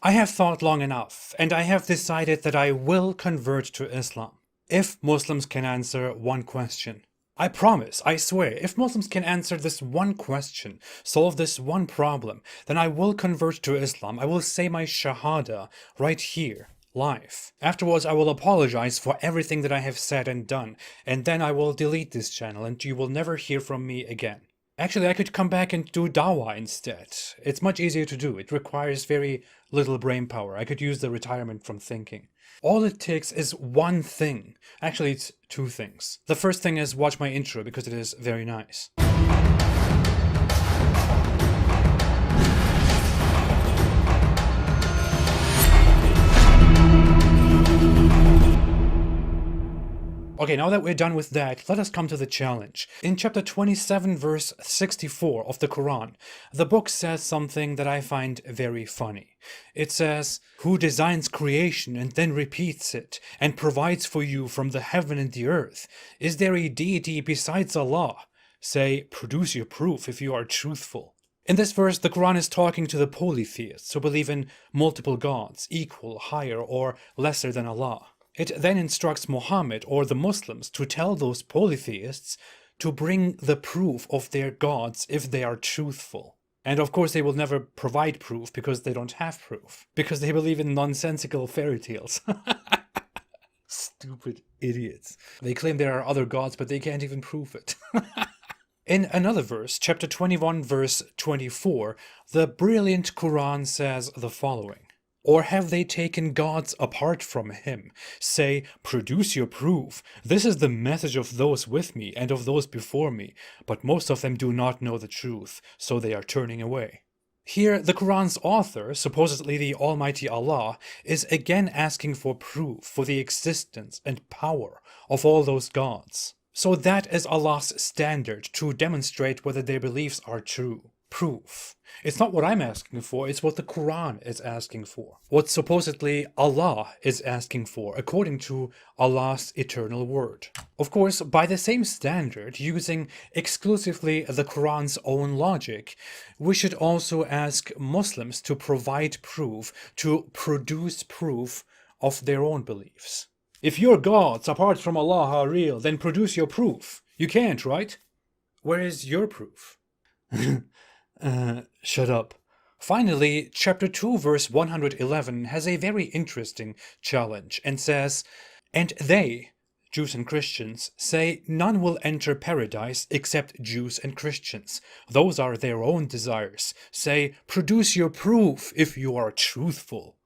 I have thought long enough, and I have decided that I will convert to Islam. If Muslims can answer one question. I promise, I swear, if Muslims can answer this one question, solve this one problem, then I will convert to Islam. I will say my Shahada right here, live. Afterwards, I will apologize for everything that I have said and done, and then I will delete this channel and you will never hear from me again. Actually, I could come back and do dawah instead. It's much easier to do. It requires very little brain power. I could use the retirement from thinking. All it takes is one thing. Actually, it's two things. The first thing is watch my intro because it is very nice. Okay, now that we're done with that, let us come to the challenge. In chapter 27, verse 64 of the Quran, the book says something that I find very funny. It says, "Who designs creation and then repeats it, and provides for you from the heaven and the earth? Is there a deity besides Allah? Say, produce your proof if you are truthful." In this verse, the Quran is talking to the polytheists who believe in multiple gods, equal, higher, or lesser than Allah. It then instructs Muhammad or the Muslims to tell those polytheists to bring the proof of their gods if they are truthful. And of course they will never provide proof because they don't have proof. Because they believe in nonsensical fairy tales. Stupid idiots. They claim there are other gods, but they can't even prove it. In another verse, chapter 21, verse 24, the brilliant Quran says the following. Or have they taken gods apart from him? Say, produce your proof. This is the message of those with me and of those before me, but most of them do not know the truth, so they are turning away. Here, the Quran's author, supposedly the Almighty Allah, is again asking for proof for the existence and power of all those gods. So that is Allah's standard to demonstrate whether their beliefs are true. Proof. It's not what I'm asking for, it's what the Quran is asking for. What supposedly Allah is asking for, according to Allah's eternal word. Of course, by the same standard, using exclusively the Quran's own logic, we should also ask Muslims to provide proof, to produce proof of their own beliefs. If your gods apart from Allah are real, then produce your proof. You can't, right? Where is your proof? Shut up. Finally, chapter 2, verse 111 has a very interesting challenge and says, "And they, Jews and Christians, say none will enter paradise except Jews and Christians. Those are their own desires. Say, produce your proof if you are truthful."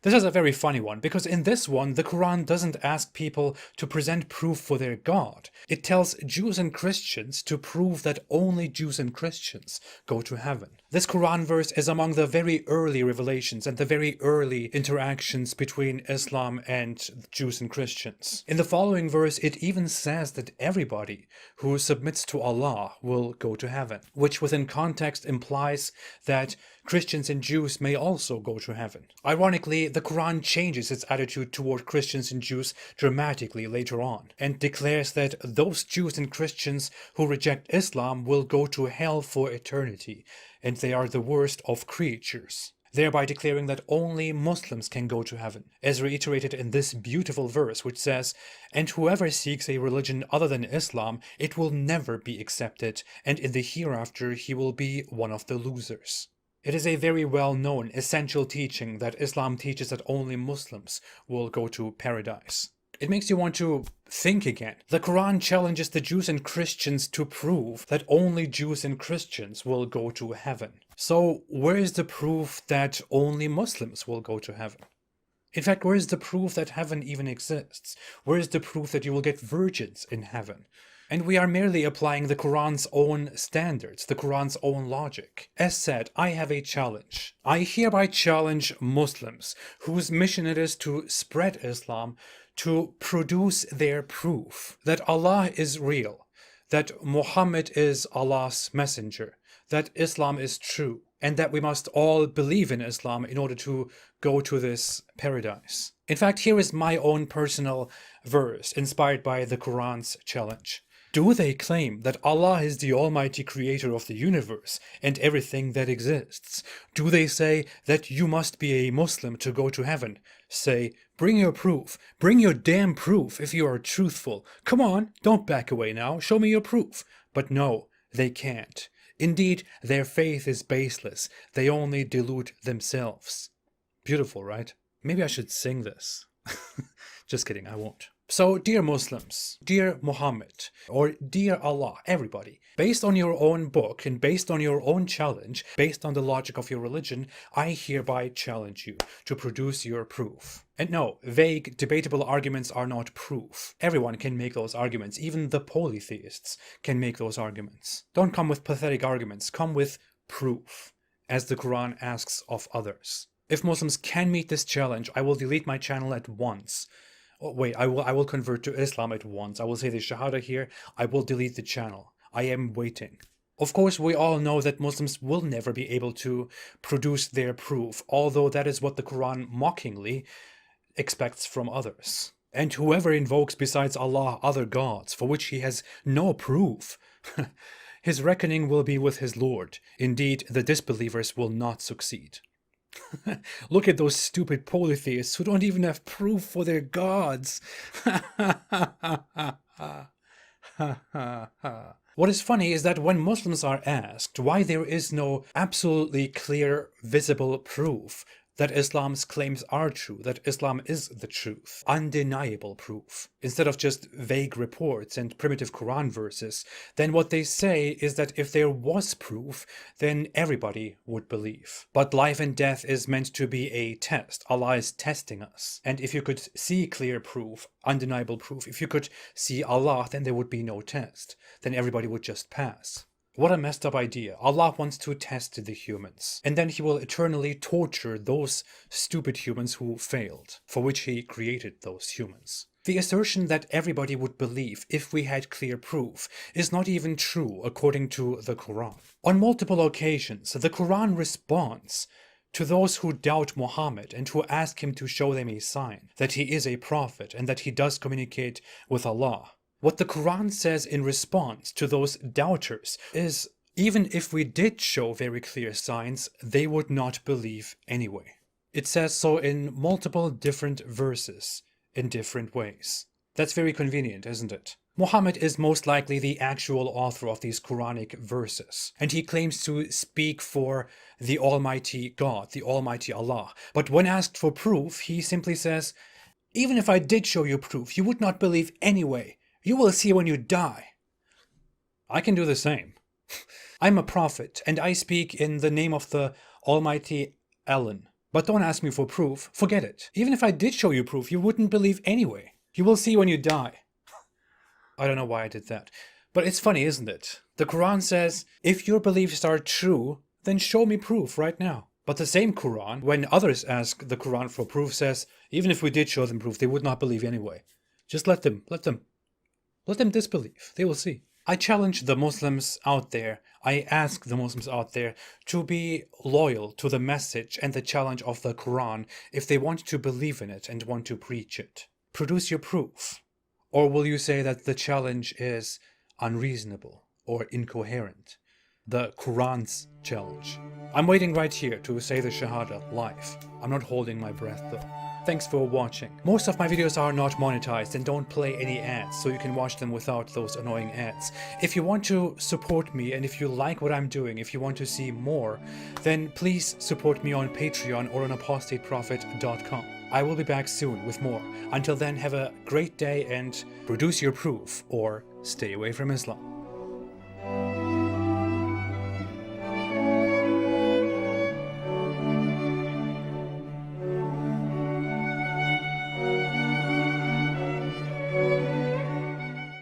This is a very funny one, because in this one, the Quran doesn't ask people to present proof for their God. It tells Jews and Christians to prove that only Jews and Christians go to heaven. This Quran verse is among the very early revelations and the very early interactions between Islam and Jews and Christians. In the following verse, it even says that everybody who submits to Allah will go to heaven, which within context implies that Christians and Jews may also go to heaven. Ironically, the Quran changes its attitude toward Christians and Jews dramatically later on, and declares that those Jews and Christians who reject Islam will go to hell for eternity, and they are the worst of creatures, thereby declaring that only Muslims can go to heaven, as reiterated in this beautiful verse, which says, "And whoever seeks a religion other than Islam, it will never be accepted, and in the hereafter he will be one of the losers." It is a very well-known, essential teaching that Islam teaches that only Muslims will go to paradise. It makes you want to think again. The Quran challenges the Jews and Christians to prove that only Jews and Christians will go to heaven. So where is the proof that only Muslims will go to heaven? In fact, where is the proof that heaven even exists? Where is the proof that you will get virgins in heaven? And we are merely applying the Quran's own standards, the Quran's own logic. As said, I have a challenge. I hereby challenge Muslims, whose mission it is to spread Islam, to produce their proof that Allah is real, that Muhammad is Allah's messenger, that Islam is true, and that we must all believe in Islam in order to go to this paradise. In fact, here is my own personal verse inspired by the Quran's challenge. Do they claim that Allah is the almighty creator of the universe and everything that exists? Do they say that you must be a Muslim to go to heaven? Say, bring your proof. Bring your damn proof if you are truthful. Come on, don't back away now. Show me your proof. But no, they can't. Indeed, their faith is baseless. They only delude themselves. Beautiful, right? Maybe I should sing this. Just kidding, I won't. So, dear Muslims, dear Muhammad, or dear Allah, everybody, based on your own book and based on your own challenge, based on the logic of your religion, I hereby challenge you to produce your proof. And no, vague, debatable arguments are not proof. Everyone can make those arguments. Even the polytheists can make those arguments. Don't come with pathetic arguments. Come with proof, as the Quran asks of others. If Muslims can meet this challenge, I will delete my channel at once. Oh, wait, I will convert to Islam at once. I will say the Shahada here. I will delete the channel. I am waiting. Of course, we all know that Muslims will never be able to produce their proof, although that is what the Quran mockingly expects from others. And whoever invokes besides Allah other gods, for which he has no proof, his reckoning will be with his Lord. Indeed, the disbelievers will not succeed. Look at those stupid polytheists who don't even have proof for their gods. What is funny is that when Muslims are asked why there is no absolutely clear, visible proof that Islam's claims are true, that Islam is the truth, undeniable proof, instead of just vague reports and primitive Quran verses, then what they say is that if there was proof, then everybody would believe. But life and death is meant to be a test. Allah is testing us. And if you could see clear proof, undeniable proof, if you could see Allah, then there would be no test. Then everybody would just pass. What a messed up idea. Allah wants to test the humans, and then he will eternally torture those stupid humans who failed, for which he created those humans. The assertion that everybody would believe if we had clear proof is not even true according to the Quran. On multiple occasions, the Quran responds to those who doubt Muhammad and who ask him to show them a sign that he is a prophet and that he does communicate with Allah. What the Quran says in response to those doubters is, even if we did show very clear signs, they would not believe anyway. It says so in multiple different verses, in different ways. That's very convenient, isn't it? Muhammad is most likely the actual author of these Quranic verses, and he claims to speak for the Almighty God, the Almighty Allah. But when asked for proof, he simply says, even if I did show you proof, you would not believe anyway. You will see when you die. I can do the same. I'm a prophet, and I speak in the name of the Almighty Ellen. But don't ask me for proof. Forget it. Even if I did show you proof, you wouldn't believe anyway. You will see when you die. I don't know why I did that. But it's funny, isn't it? The Quran says, if your beliefs are true, then show me proof right now. But the same Quran, when others ask the Quran for proof, says, even if we did show them proof, they would not believe anyway. Just let them disbelieve. They will see. I challenge the Muslims out there, I ask the Muslims out there to be loyal to the message and the challenge of the Quran if they want to believe in it and want to preach it. Produce your proof. Or will you say that the challenge is unreasonable or incoherent? The Quran's challenge. I'm waiting right here to say the Shahada live. I'm not holding my breath though. Thanks for watching. Most of my videos are not monetized and don't play any ads, so you can watch them without those annoying ads. If you want to support me and if you like what I'm doing, if you want to see more, then please support me on Patreon or on apostateprophet.com. I will be back soon with more. Until then, have a great day and produce your proof or stay away from Islam.